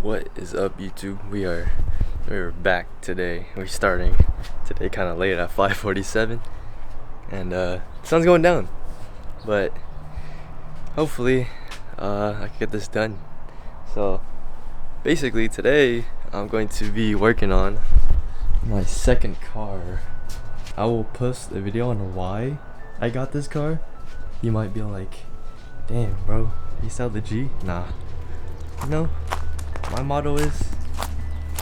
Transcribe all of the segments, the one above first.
What is up, YouTube? We're back today. We're starting today kind of late at 5:47, and sun's going down, but hopefully I can get this done. So basically today I'm going to be working on my second car. I will post a video on why I got this car. You might be like, damn bro, you sell the G? Nah, no. My motto is,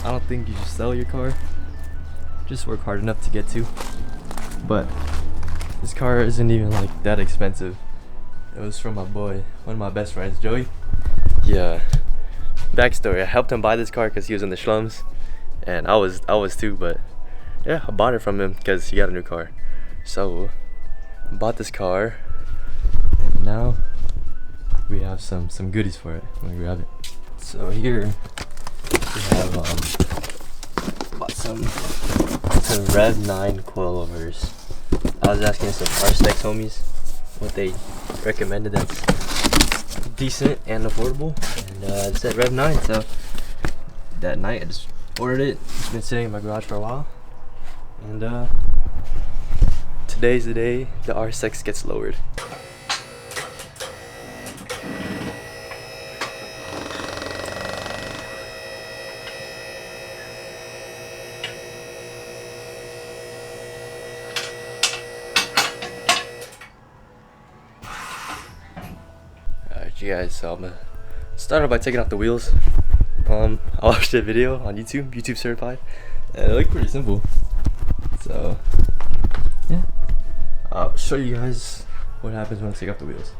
I don't think you should sell your car, just work hard enough to get to. But this car isn't even like that expensive. It was from my boy, one of my best friends, Joey. Yeah, backstory, I helped him buy this car because he was in the slums, and I was too, but yeah, I bought it from him because he got a new car. So I bought this car, and now we have some goodies for it. Let me grab it. So here we have bought some Rev9 coilovers. I was asking some RSX homies what they recommended that's decent and affordable, and it said Rev9. So that night I just ordered it. It's been sitting in my garage for a while, and today's the day the RSX gets lowered. You guys, so I'm gonna start off by taking off the wheels. I watched a video on YouTube certified, and it looked pretty simple. So yeah, I'll show you guys what happens when I take off the wheels.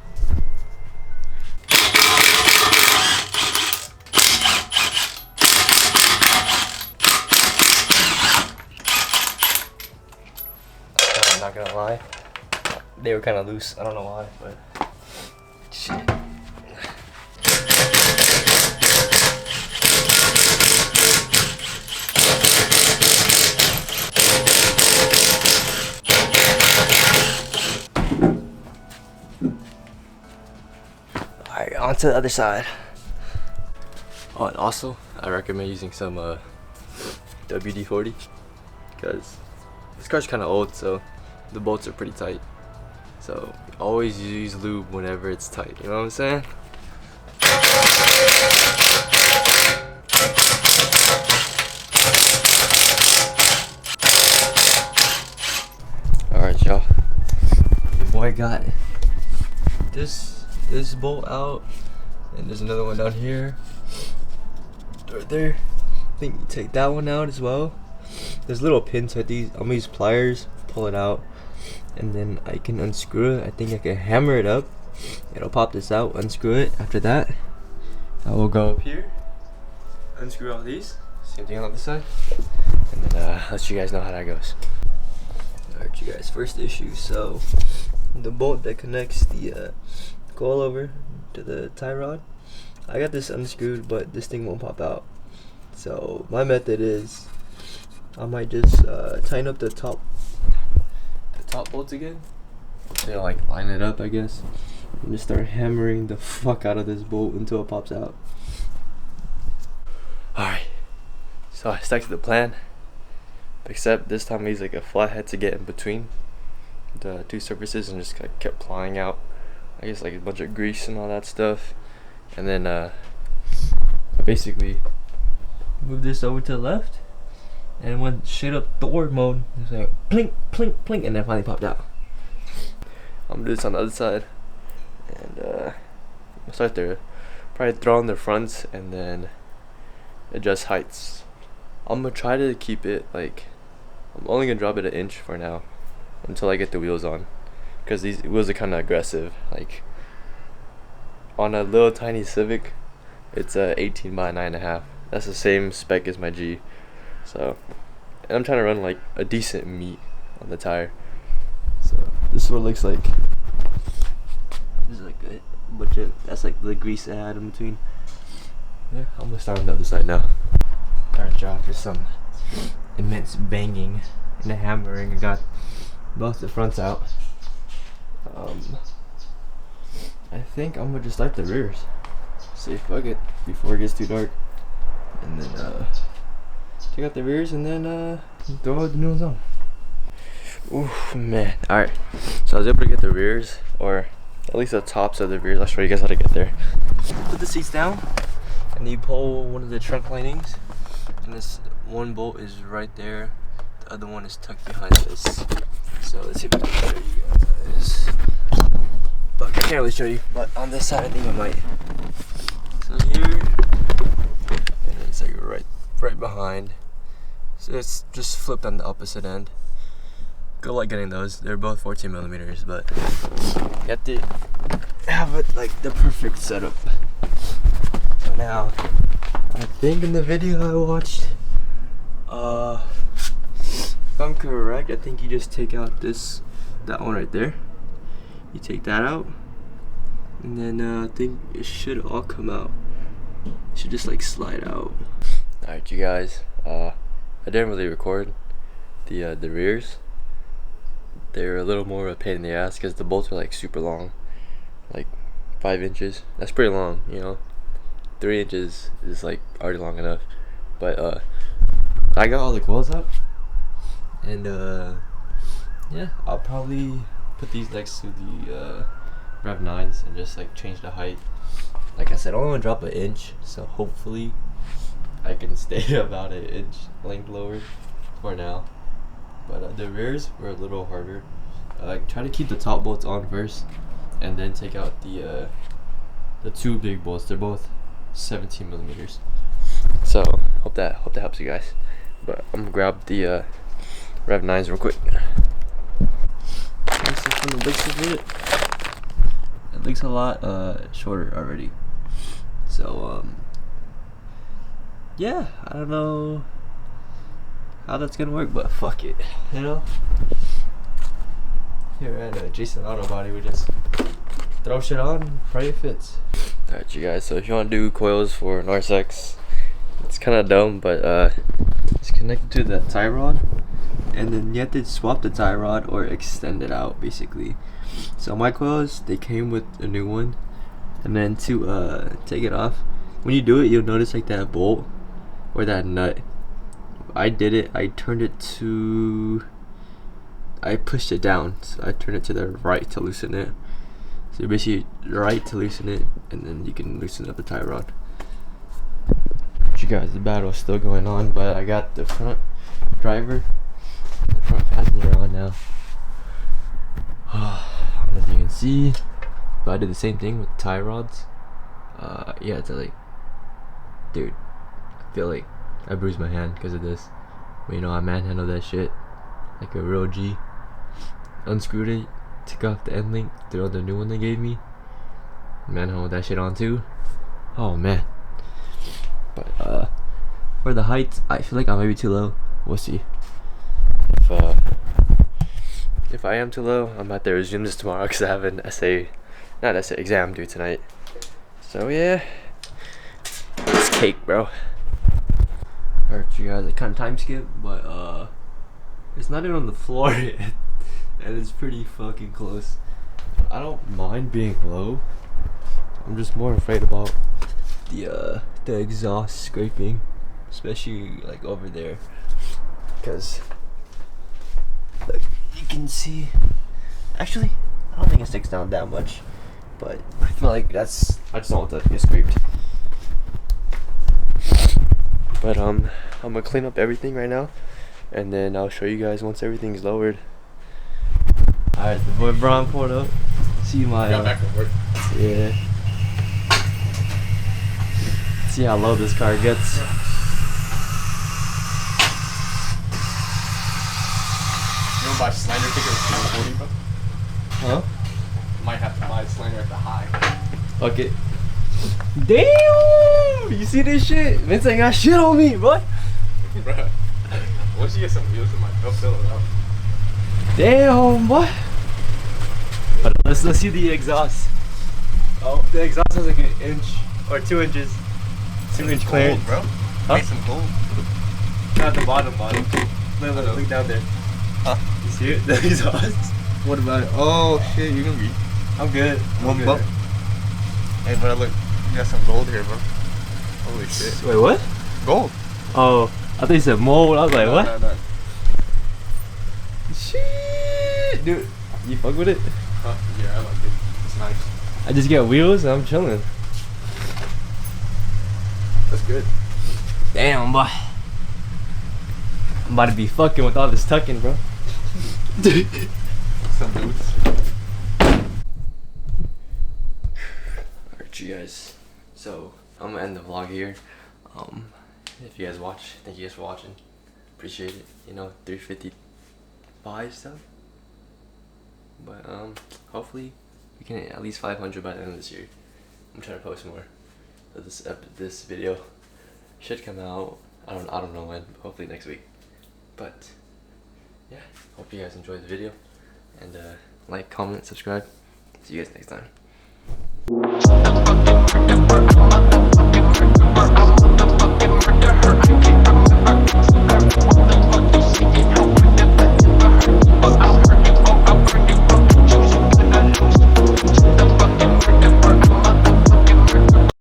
I'm not gonna lie, they were kind of loose. I don't know why, but shit. Alright, on to the other side. Oh, and also, I recommend using some WD-40 because this car's kind of old, so the bolts are pretty tight. So always use lube whenever it's tight, you know what I'm saying? Alright, y'all. Your boy got this bolt out, and there's another one down here. Right there. I think you take that one out as well. There's little pins at these. I'm gonna use pliers, pull it out, and then I can unscrew it. I think I can hammer it up. It'll pop this out, unscrew it. After that, I will go up here, unscrew all these. Same thing on the other side. And then let you guys know how that goes. Alright, you guys, first issue. So the bolt that connects the coilover to the tie rod, I got this unscrewed, but this thing won't pop out. So my method is I might just tighten up the top bolts again, to like line it up, I guess, and just start hammering the fuck out of this bolt until it pops out. Alright, so I stuck to the plan, except this time I used like a flathead to get in between the two surfaces and just like kept plying out, I guess, like a bunch of grease and all that stuff. And then I basically moved this over to the left and went straight up Thor mode. It's like plink, plink, plink, and then finally popped out. I'm gonna do this on the other side, and I'll start there. Probably throw on the fronts and then adjust heights. I'm gonna try to keep it like, I'm only gonna drop it an inch for now until I get the wheels on, because these wheels are kind of aggressive. Like on a little tiny Civic, it's 18 by 9.5. That's the same spec as my G. So, and I'm trying to run like a decent meat on the tire. So this is what it looks like. This is like a bunch of, that's like the grease I had in between. Yeah, I'm gonna start on the other side now. Alright, y'all, just some immense banging and hammering. I got both the fronts out. I think I'm gonna just light the rears. See, fuck it, before it gets too dark. and then take out the rears, and then throw out the new ones on. Ooh, man. Alright, so I was able to get the rears, or at least the tops of the rears. I'll show you guys how to get there. Put the seats down, and you pull one of the trunk linings, and this one bolt is right there. The other one is tucked behind this. So let's see if I can show you guys. But I can't really show you, but on this side I think I might. So here, and then it's like right behind. So it's just flipped on the opposite end. Good luck getting those. They're both 14 millimeters, but you have to have it like the perfect setup. So now, I think in the video I watched, if I'm correct, I think you just take out that one right there. You take that out, and then I think it should all come out. It should just like slide out. Alright, you guys, I didn't really record the rears. They're a little more of a pain in the ass because the bolts are like super long, like 5 inches. That's pretty long, you know. 3 inches is like already long enough. But I got all the coils out, and yeah, I'll probably put these next to the Rev9s and just like change the height. Like I said, I only want to drop an inch, so hopefully I can stay about an inch length lower for now. But the rears were a little harder. Try to keep the top bolts on first, and then take out the 2 big bolts. They're both 17 millimeters. So hope that helps you guys. But I'm gonna grab the Rev9s real quick. This is from the looks of it. It looks a lot shorter already. So yeah, I don't know how that's gonna work, but fuck it, you know. Here at Jason Auto Body, we just throw shit on, pray it fits. Alright, you guys, so if you want to do coils for an RSX, it's kind of dumb, but it's connected to the tie rod, and then you have to swap the tie rod or extend it out, basically. So my coils, they came with a new one, and then to take it off, when you do it, you'll notice like that bolt or that nut. I did it, I pushed it down, so I turned it to the right to loosen it. So basically right to loosen it, and then you can loosen up the tie rod. But you guys, the battle's still going on, but I got the front driver, the front passenger on now. I don't know if you can see, but I did the same thing with tie rods. Yeah, it's like, dude, I feel like I bruised my hand because of this. But you know, I manhandled that shit like a real G. Unscrewed it, took off the end link, threw out the new one they gave me. Manhandled that shit on too. Oh man. But for the height, I feel like I might be too low. We'll see. If I am too low, I'm about to resume this tomorrow because I have an exam due tonight. So yeah, it's cake, bro. Alright, you guys, I kind of time skip, but it's not even on the floor yet, and it's pretty fucking close. I don't mind being low. I'm just more afraid about the exhaust scraping, especially like over there, because like you can see. Actually, I don't think it sticks down that much, but I feel like I just don't want that to get scraped. But I'm gonna clean up everything right now, and then I'll show you guys once everything's lowered. Alright, the boy Braun pulled up. See my got back from work. Yeah. See how low this car gets. You know, buy Slender tickets for 140, bro? Huh? Might have to buy a Slender at the high. Fuck it. Damn! You see this shit? Vince ain't got shit on me, boy. Bro, once you get some wheels in my, they'll fill it up. Damn, boy. But let's see the exhaust. Oh, the exhaust has like an inch or 2 inches. 2-inch clearance, bro. Huh? Make some gold. Not the bottom. Look down there. Huh? You see it? The exhaust. What about it? Oh shit, you're gonna be. I'm good. One buck. Hey, but look, you got some gold here, bro. Holy shit. Wait, what? Gold. Oh, I thought you said mold. I was like, what? No. Shit, dude. You fuck with it? Huh? Yeah, I like it. It's nice. I just get wheels and I'm chilling. That's good. Damn, boy. I'm about to be fucking with all this tucking, bro. Some dudes. Alright, you guys. So, I'm gonna end the vlog here. If you guys watch, thank you guys for watching. Appreciate it. You know, 355 stuff. But hopefully we can hit at least 500 by the end of this year. I'm trying to post more. So this video should come out. I don't know when. But hopefully next week. But yeah, hope you guys enjoyed the video and like, comment, subscribe. See you guys next time.